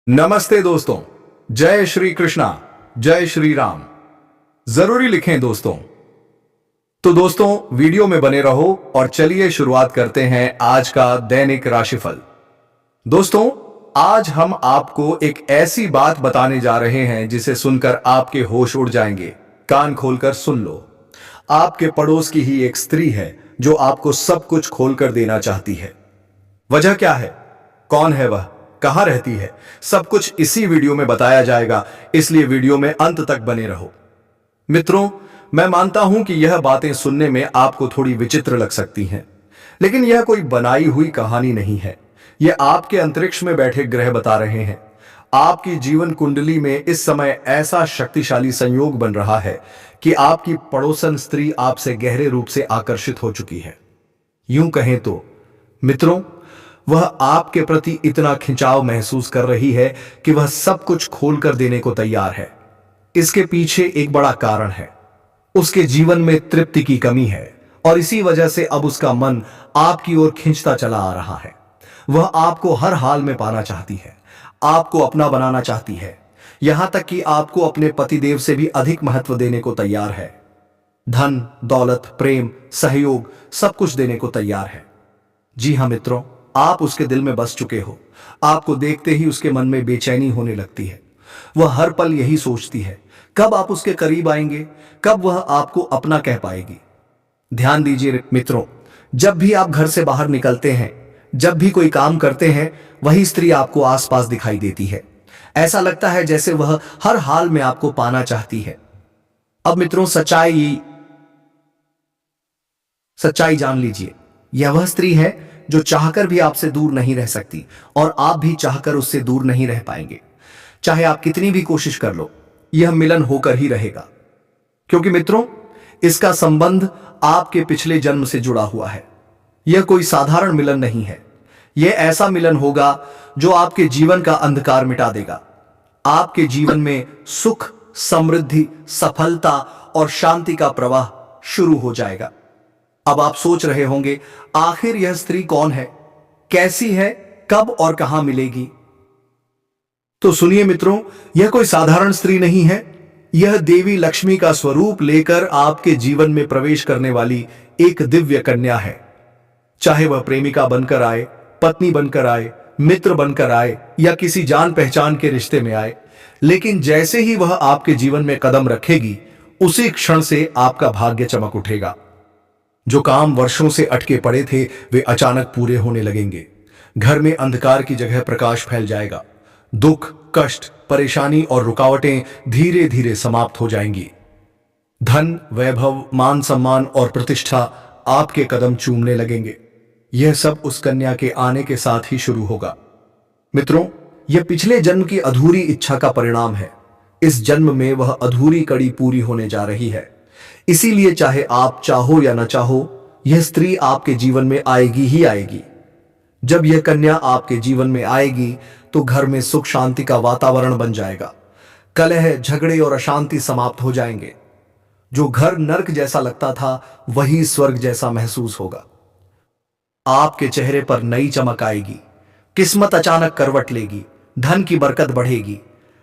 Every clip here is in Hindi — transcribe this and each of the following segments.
नमस्ते दोस्तों। जय श्री कृष्णा, जय श्री राम। जरूरी लिखें दोस्तों। तो दोस्तों वीडियो में बने रहो और चलिए शुरुआत करते हैं आज का दैनिक राशिफल। दोस्तों आज हम आपको एक ऐसी बात बताने जा रहे हैं जिसे सुनकर आपके होश उड़ जाएंगे। कान खोलकर सुन लो। आपके पड़ोस की ही एक स्त्री है जो आपको सब कुछ खोलकर देना चाहती है। वजह क्या है, कौन है वह, कहां रहती है, सब कुछ इसी वीडियो में बताया जाएगा, इसलिए वीडियो में अंत तक बने रहो। मित्रों मैं मानता हूं कि यह बातें सुनने में आपको थोड़ी विचित्र लग सकती हैं, लेकिन यह कोई बनाई हुई कहानी नहीं है। यह आपके अंतरिक्ष में बैठे ग्रह बता रहे हैं। आपकी जीवन कुंडली में इस समय ऐसा शक्तिशाली संयोग बन रहा है कि आपकी पड़ोसन स्त्री आपसे गहरे रूप से आकर्षित हो चुकी है। यूं कहें तो मित्रों वह आपके प्रति इतना खिंचाव महसूस कर रही है कि वह सब कुछ खोलकर देने को तैयार है। इसके पीछे एक बड़ा कारण है। उसके जीवन में तृप्ति की कमी है और इसी वजह से अब उसका मन आपकी ओर खींचता चला आ रहा है। वह आपको हर हाल में पाना चाहती है, आपको अपना बनाना चाहती है, यहां तक कि आपको अपने पतिदेव से भी अधिक महत्व देने को तैयार है। धन, दौलत, प्रेम, सहयोग सब कुछ देने को तैयार है। जी हां मित्रों, आप उसके दिल में बस चुके हो। आपको देखते ही उसके मन में बेचैनी होने लगती है। वह हर पल यही सोचती है, कब आप उसके करीब आएंगे, कब वह आपको अपना कह पाएगी। ध्यान दीजिए मित्रों, जब भी आप घर से बाहर निकलते हैं, जब भी कोई काम करते हैं, वही स्त्री आपको आसपास दिखाई देती है। ऐसा लगता है जैसे वह हर हाल में आपको पाना चाहती है। अब मित्रों सच्चाई जान लीजिए, यह वह स्त्री है जो चाहकर भी आपसे दूर नहीं रह सकती और आप भी चाहकर उससे दूर नहीं रह पाएंगे। चाहे आप कितनी भी कोशिश कर लो, यह मिलन होकर ही रहेगा। क्योंकि मित्रों इसका संबंध आपके पिछले जन्म से जुड़ा हुआ है। यह कोई साधारण मिलन नहीं है। यह ऐसा मिलन होगा जो आपके जीवन का अंधकार मिटा देगा। आपके जीवन में सुख, समृद्धि, सफलता और शांति का प्रवाह शुरू हो जाएगा। अब आप सोच रहे होंगे आखिर यह स्त्री कौन है, कैसी है, कब और कहां मिलेगी। तो सुनिए मित्रों, यह कोई साधारण स्त्री नहीं है। यह देवी लक्ष्मी का स्वरूप लेकर आपके जीवन में प्रवेश करने वाली एक दिव्य कन्या है। चाहे वह प्रेमिका बनकर आए, पत्नी बनकर आए, मित्र बनकर आए या किसी जान पहचान के रिश्ते में आए, लेकिन जैसे ही वह आपके जीवन में कदम रखेगी उसी क्षण से आपका भाग्य चमक उठेगा। जो काम वर्षों से अटके पड़े थे वे अचानक पूरे होने लगेंगे। घर में अंधकार की जगह प्रकाश फैल जाएगा। दुख, कष्ट, परेशानी और रुकावटें धीरे धीरे समाप्त हो जाएंगी। धन, वैभव, मान सम्मान और प्रतिष्ठा आपके कदम चूमने लगेंगे। यह सब उस कन्या के आने के साथ ही शुरू होगा। मित्रों यह पिछले जन्म की अधूरी इच्छा का परिणाम है। इस जन्म में वह अधूरी कड़ी पूरी होने जा रही है। इसीलिए चाहे आप चाहो या न चाहो, यह स्त्री आपके जीवन में आएगी ही आएगी। जब यह कन्या आपके जीवन में आएगी तो घर में सुख शांति का वातावरण बन जाएगा। कलह, झगड़े और अशांति समाप्त हो जाएंगे। जो घर नर्क जैसा लगता था वही स्वर्ग जैसा महसूस होगा। आपके चेहरे पर नई चमक आएगी। किस्मत अचानक करवट लेगी। धन की बरकत बढ़ेगी।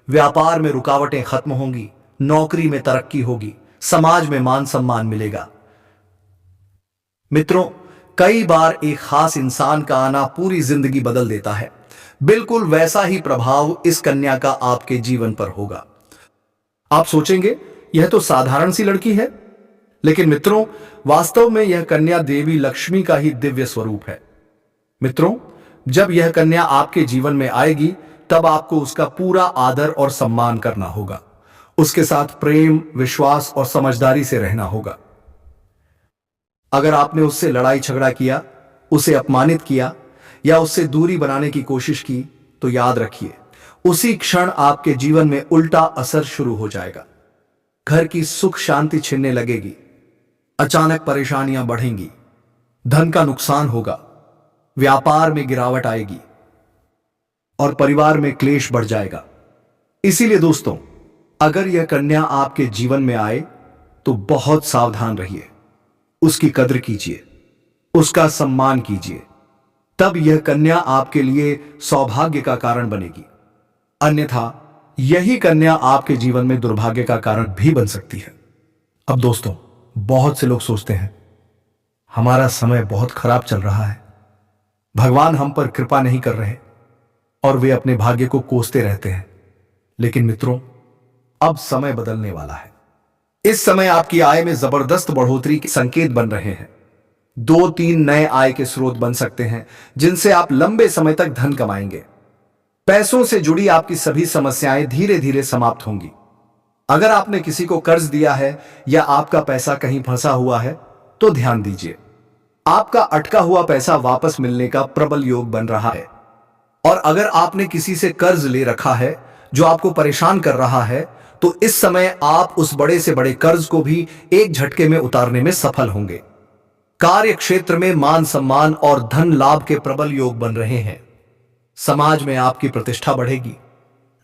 व्यापार में रुकावटें खत्म होंगी। नौकरी में तरक्की होगी। समाज में मान सम्मान मिलेगा। मित्रों कई बार एक खास इंसान का आना पूरी जिंदगी बदल देता है। बिल्कुल वैसा ही प्रभाव इस कन्या का आपके जीवन पर होगा। आप सोचेंगे यह तो साधारण सी लड़की है, लेकिन मित्रों वास्तव में यह कन्या देवी लक्ष्मी का ही दिव्य स्वरूप है। मित्रों जब यह कन्या आपके जीवन में आएगी तब आपको उसका पूरा आदर और सम्मान करना होगा। उसके साथ प्रेम, विश्वास और समझदारी से रहना होगा। अगर आपने उससे लड़ाई झगड़ा किया, उसे अपमानित किया या उससे दूरी बनाने की कोशिश की तो याद रखिए उसी क्षण आपके जीवन में उल्टा असर शुरू हो जाएगा। घर की सुख शांति छिनने लगेगी। अचानक परेशानियां बढ़ेंगी। धन का नुकसान होगा। व्यापार में गिरावट आएगी और परिवार में क्लेश बढ़ जाएगा। इसीलिए दोस्तों अगर यह कन्या आपके जीवन में आए तो बहुत सावधान रहिए। उसकी कद्र कीजिए, उसका सम्मान कीजिए। तब यह कन्या आपके लिए सौभाग्य का कारण बनेगी। अन्यथा यही कन्या आपके जीवन में दुर्भाग्य का कारण भी बन सकती है। अब दोस्तों, बहुत से लोग सोचते हैं हमारा समय बहुत खराब चल रहा है, भगवान हम पर कृपा नहीं कर रहे, और वे अपने भाग्य को कोसते रहते हैं। लेकिन मित्रों, अब समय बदलने वाला है। इस समय आपकी आय में जबरदस्त बढ़ोतरी के संकेत बन रहे हैं। 2-3 नए आय के स्रोत बन सकते हैं जिनसे आप लंबे समय तक धन कमाएंगे। पैसों से जुड़ी आपकी सभी समस्याएं धीरे धीरे समाप्त होंगी। अगर आपने किसी को कर्ज दिया है या आपका पैसा कहीं फंसा हुआ है तो ध्यान दीजिए, आपका अटका हुआ पैसा वापस मिलने का प्रबल योग बन रहा है। और अगर आपने किसी से कर्ज ले रखा है जो आपको परेशान कर रहा है, तो इस समय आप उस बड़े से बड़े कर्ज को भी एक झटके में उतारने में सफल होंगे। कार्य क्षेत्र में मान सम्मान और धन लाभ के प्रबल योग बन रहे हैं। समाज में आपकी प्रतिष्ठा बढ़ेगी,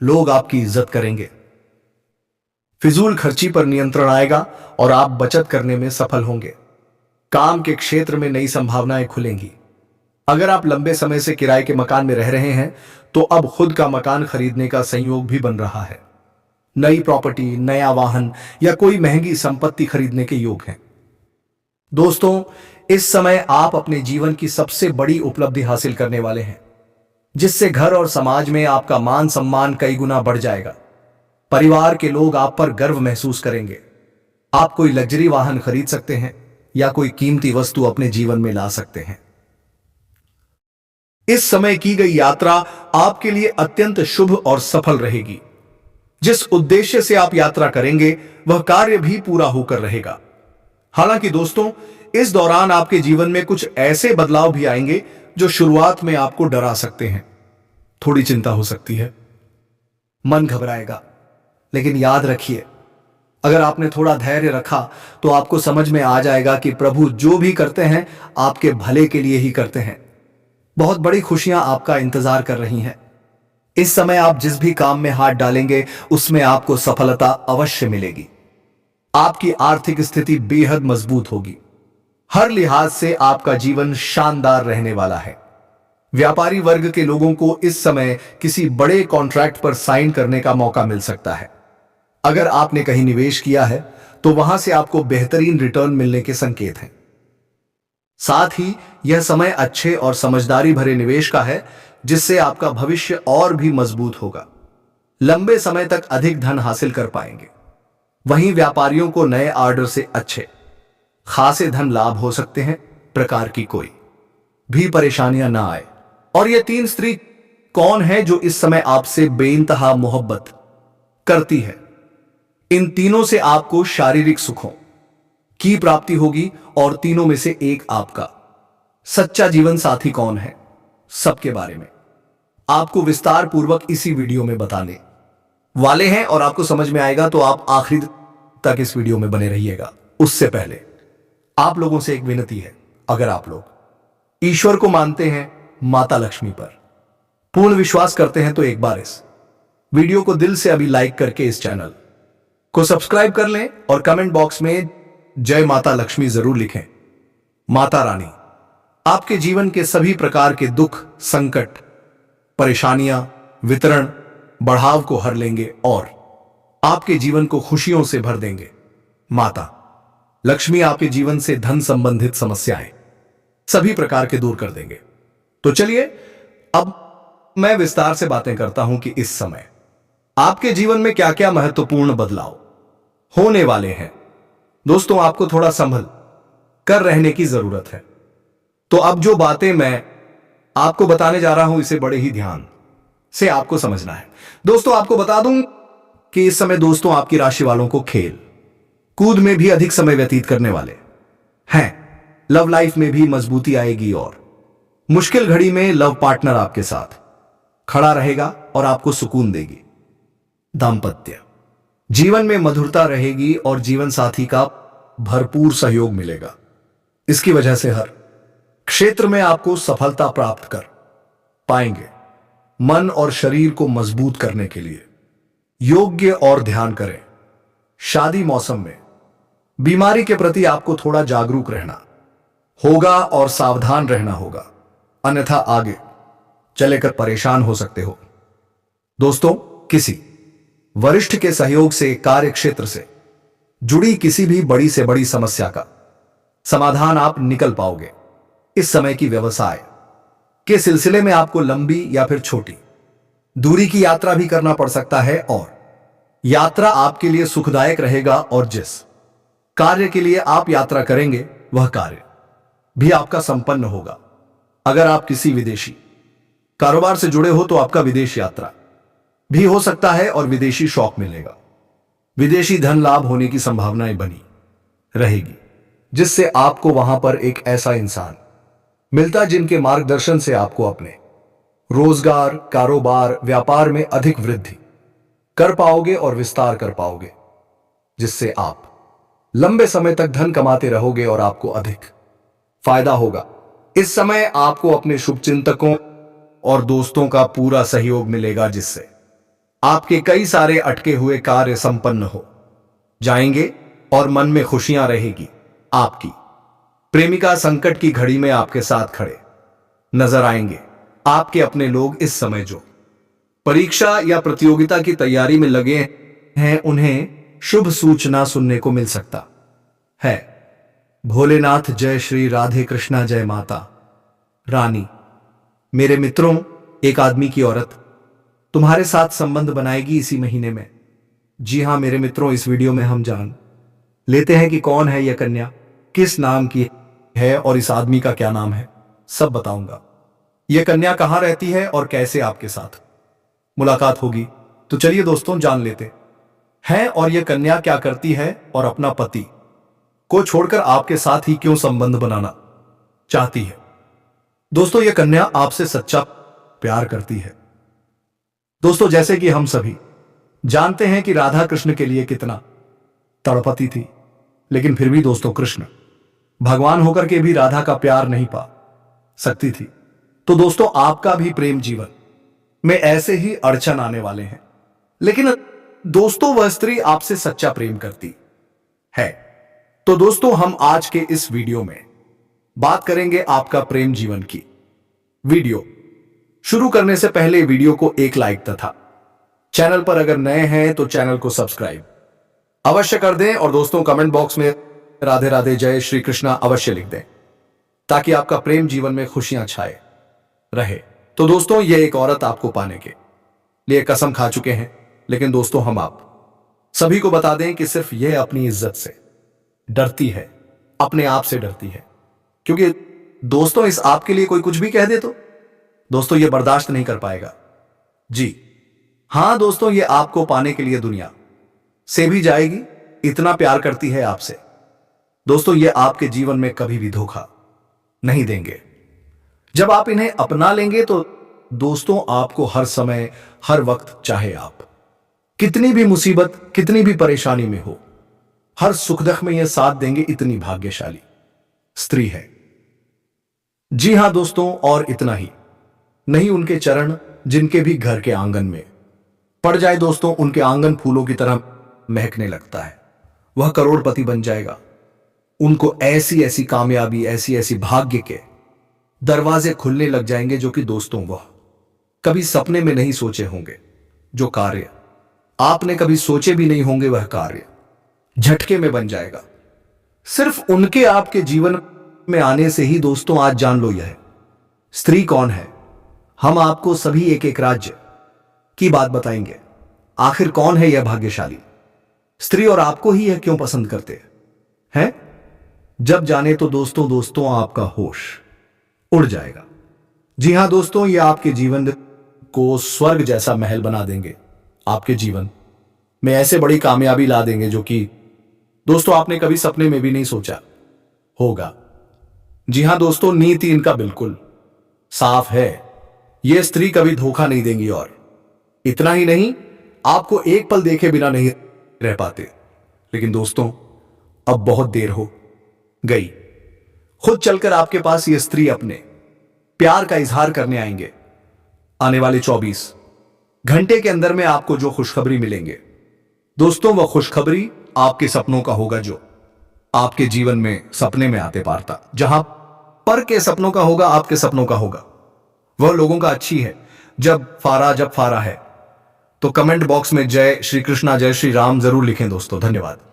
लोग आपकी इज्जत करेंगे। फिजूल खर्ची पर नियंत्रण आएगा और आप बचत करने में सफल होंगे। काम के क्षेत्र में नई संभावनाएं खुलेंगी। अगर आप लंबे समय से किराए के मकान में रह रहे हैं तो अब खुद का मकान खरीदने का संयोग भी बन रहा है। नई प्रॉपर्टी, नया वाहन या कोई महंगी संपत्ति खरीदने के योग हैं। दोस्तों, इस समय आप अपने जीवन की सबसे बड़ी उपलब्धि हासिल करने वाले हैं, जिससे घर और समाज में आपका मान सम्मान कई गुना बढ़ जाएगा। परिवार के लोग आप पर गर्व महसूस करेंगे। आप कोई लग्जरी वाहन खरीद सकते हैं या कोई कीमती वस्तु अपने जीवन में ला सकते हैं। इस समय की गई यात्रा आपके लिए अत्यंत शुभ और सफल रहेगी। जिस उद्देश्य से आप यात्रा करेंगे वह कार्य भी पूरा होकर रहेगा। हालांकि दोस्तों, इस दौरान आपके जीवन में कुछ ऐसे बदलाव भी आएंगे जो शुरुआत में आपको डरा सकते हैं। थोड़ी चिंता हो सकती है, मन घबराएगा, लेकिन याद रखिए, अगर आपने थोड़ा धैर्य रखा तो आपको समझ में आ जाएगा कि प्रभु जो भी करते हैं आपके भले के लिए ही करते हैं। बहुत बड़ी खुशियां आपका इंतजार कर रही हैं। इस समय आप जिस भी काम में हाथ डालेंगे उसमें आपको सफलता अवश्य मिलेगी। आपकी आर्थिक स्थिति बेहद मजबूत होगी। हर लिहाज से आपका जीवन शानदार रहने वाला है। व्यापारी वर्ग के लोगों को इस समय किसी बड़े कॉन्ट्रैक्ट पर साइन करने का मौका मिल सकता है। अगर आपने कहीं निवेश किया है तो वहां से आपको बेहतरीन रिटर्न मिलने के संकेत हैं। साथ ही यह समय अच्छे और समझदारी भरे निवेश का है, जिससे आपका भविष्य और भी मजबूत होगा। लंबे समय तक अधिक धन हासिल कर पाएंगे। वहीं व्यापारियों को नए ऑर्डर से अच्छे खासे धन लाभ हो सकते हैं। प्रकार की कोई भी परेशानियां ना आए। और ये 3 स्त्री कौन है जो इस समय आपसे बेइंतहा मोहब्बत करती है? इन तीनों से आपको शारीरिक सुखों की प्राप्ति होगी और तीनों में से एक आपका सच्चा जीवन साथी कौन है, सबके बारे में आपको विस्तार पूर्वक इसी वीडियो में बताने वाले हैं। और आपको समझ में आएगा तो आप आखिरी तक इस वीडियो में बने रहिएगा। उससे पहले आप लोगों से एक विनती है, अगर आप लोग ईश्वर को मानते हैं, माता लक्ष्मी पर पूर्ण विश्वास करते हैं, तो एक बार इस वीडियो को दिल से अभी लाइक करके इस चैनल को सब्सक्राइब कर लें और कमेंट बॉक्स में जय माता लक्ष्मी जरूर लिखें। माता रानी आपके जीवन के सभी प्रकार के दुख, संकट, परेशानियां, वितरण, बढ़ाव को हर लेंगे और आपके जीवन को खुशियों से भर देंगे। माता लक्ष्मी आपके जीवन से धन संबंधित समस्याएं सभी प्रकार के दूर कर देंगे। तो चलिए अब मैं विस्तार से बातें करता हूं कि इस समय आपके जीवन में क्या क्या महत्वपूर्ण बदलाव होने वाले हैं। दोस्तों, आपको थोड़ा संभल कर रहने की जरूरत है। तो अब जो बातें मैं आपको बताने जा रहा हूं, इसे बड़े ही ध्यान से आपको समझना है। दोस्तों, आपको बता दूं कि इस समय दोस्तों आपकी राशि वालों को खेल कूद में भी अधिक समय व्यतीत करने वाले हैं। लव लाइफ में भी मजबूती आएगी और मुश्किल घड़ी में लव पार्टनर आपके साथ खड़ा रहेगा और आपको सुकून देगी। दांपत्य जीवन में मधुरता रहेगी और जीवन साथी का भरपूर सहयोग मिलेगा। इसकी वजह से हर क्षेत्र में आपको सफलता प्राप्त कर पाएंगे। मन और शरीर को मजबूत करने के लिए योग्य और ध्यान करें। शादी मौसम में बीमारी के प्रति आपको थोड़ा जागरूक रहना होगा और सावधान रहना होगा, अन्यथा आगे चलेकर परेशान हो सकते हो। दोस्तों, किसी वरिष्ठ के सहयोग से कार्य क्षेत्र से जुड़ी किसी भी बड़ी से बड़ी समस्या का समाधान आप निकल पाओगे। इस समय की व्यवसाय के सिलसिले में आपको लंबी या फिर छोटी दूरी की यात्रा भी करना पड़ सकता है और यात्रा आपके लिए सुखदायक रहेगा और जिस कार्य के लिए आप यात्रा करेंगे वह कार्य भी आपका संपन्न होगा। अगर आप किसी विदेशी कारोबार से जुड़े हो तो आपका विदेश यात्रा भी हो सकता है और विदेशी शौक मिलेगा। विदेशी धन लाभ होने की संभावनाएं बनी रहेगी, जिससे आपको वहां पर एक ऐसा इंसान मिलता जिनके मार्गदर्शन से आपको अपने रोजगार, कारोबार, व्यापार में अधिक वृद्धि कर पाओगे और विस्तार कर पाओगे, जिससे आप लंबे समय तक धन कमाते रहोगे और आपको अधिक फायदा होगा। इस समय आपको अपने शुभचिंतकों और दोस्तों का पूरा सहयोग मिलेगा, जिससे आपके कई सारे अटके हुए कार्य संपन्न हो जाएंगे और मन में खुशियां रहेगी। आपकी प्रेमिका संकट की घड़ी में आपके साथ खड़े नजर आएंगे। आपके अपने लोग इस समय जो परीक्षा या प्रतियोगिता की तैयारी में लगे हैं, उन्हें शुभ सूचना सुनने को मिल सकता है। भोलेनाथ जय श्री राधे कृष्णा जय माता रानी। मेरे मित्रों, एक आदमी की औरत तुम्हारे साथ संबंध बनाएगी इसी महीने में। जी हां मेरे मित्रों, इस वीडियो में हम जान लेते हैं कि कौन है यह कन्या, किस नाम की है और इस आदमी का क्या नाम है। सब बताऊंगा। यह कन्या कहां रहती है और कैसे आपके साथ मुलाकात होगी। तो चलिए दोस्तों जान लेते हैं। और यह कन्या क्या करती है और अपना पति को छोड़कर आपके साथ ही क्यों संबंध बनाना चाहती है। दोस्तों, यह कन्या आपसे सच्चा प्यार करती है। दोस्तों, जैसे कि हम सभी जानते हैं कि राधा कृष्ण के लिए कितना तड़पती थी, लेकिन फिर भी दोस्तों कृष्ण भगवान होकर के भी राधा का प्यार नहीं पा सकती थी। तो दोस्तों, आपका भी प्रेम जीवन में ऐसे ही अड़चन आने वाले हैं, लेकिन दोस्तों वह स्त्री आपसे सच्चा प्रेम करती है। तो दोस्तों, हम आज के इस वीडियो में बात करेंगे आपका प्रेम जीवन की। वीडियो शुरू करने से पहले वीडियो को एक लाइक तथा चैनल पर अगर नए हैं तो चैनल को सब्सक्राइब अवश्य कर दें और दोस्तों कमेंट बॉक्स में राधे राधे जय श्री कृष्णा अवश्य लिख दें, ताकि आपका प्रेम जीवन में खुशियां छाए रहे। तो दोस्तों, यह एक औरत आपको पाने के लिए कसम खा चुके हैं, लेकिन दोस्तों हम आप सभी को बता दें कि सिर्फ यह अपनी इज्जत से डरती है, अपने आप से डरती है। क्योंकि दोस्तों इस आपके लिए कोई कुछ भी कह दे तो दोस्तों ये बर्दाश्त नहीं कर पाएगा। जी हां दोस्तों, ये आपको पाने के लिए दुनिया से भी जाएगी, इतना प्यार करती है आपसे। दोस्तों, ये आपके जीवन में कभी भी धोखा नहीं देंगे। जब आप इन्हें अपना लेंगे तो दोस्तों आपको हर समय हर वक्त, चाहे आप कितनी भी मुसीबत, कितनी भी परेशानी में हो, हर सुख दुख में यह साथ देंगे। इतनी भाग्यशाली स्त्री है। जी हां दोस्तों, और इतना ही नहीं, उनके चरण जिनके भी घर के आंगन में पड़ जाए दोस्तों, उनके आंगन फूलों की तरह महकने लगता है। वह करोड़पति बन जाएगा। उनको ऐसी ऐसी कामयाबी, ऐसी ऐसी भाग्य के दरवाजे खुलने लग जाएंगे जो कि दोस्तों वह कभी सपने में नहीं सोचे होंगे। जो कार्य आपने कभी सोचे भी नहीं होंगे, वह कार्य झटके में बन जाएगा। सिर्फ उनके आपके जीवन में आने से ही दोस्तों आज जान लो यह स्त्री कौन है। हम आपको सभी एक एक राज्य की बात बताएंगे। आखिर कौन है यह भाग्यशाली स्त्री और आपको ही यह क्यों पसंद करते हैं। जब जाने तो दोस्तों आपका होश उड़ जाएगा। जी हां दोस्तों, यह आपके जीवन को स्वर्ग जैसा महल बना देंगे। आपके जीवन में ऐसे बड़ी कामयाबी ला देंगे जो कि दोस्तों आपने कभी सपने में भी नहीं सोचा होगा। जी हां दोस्तों, नीति इनका बिल्कुल साफ है। यह स्त्री कभी धोखा नहीं देंगी और इतना ही नहीं, आपको एक पल देखे बिना नहीं रह पाते। लेकिन दोस्तों अब बहुत देर हो गई। खुद चलकर आपके पास यह स्त्री अपने प्यार का इजहार करने आएंगे। आने वाले 24 घंटे के अंदर में आपको जो खुशखबरी मिलेंगे दोस्तों, वह खुशखबरी आपके सपनों का होगा, जो आपके जीवन में सपने में आते पारता। जहां पर के सपनों का होगा, आपके सपनों का होगा। वह लोगों का अच्छी है। जब फारा है तो कमेंट बॉक्स में जय श्री कृष्णा जय श्री राम जरूर लिखें दोस्तों। धन्यवाद।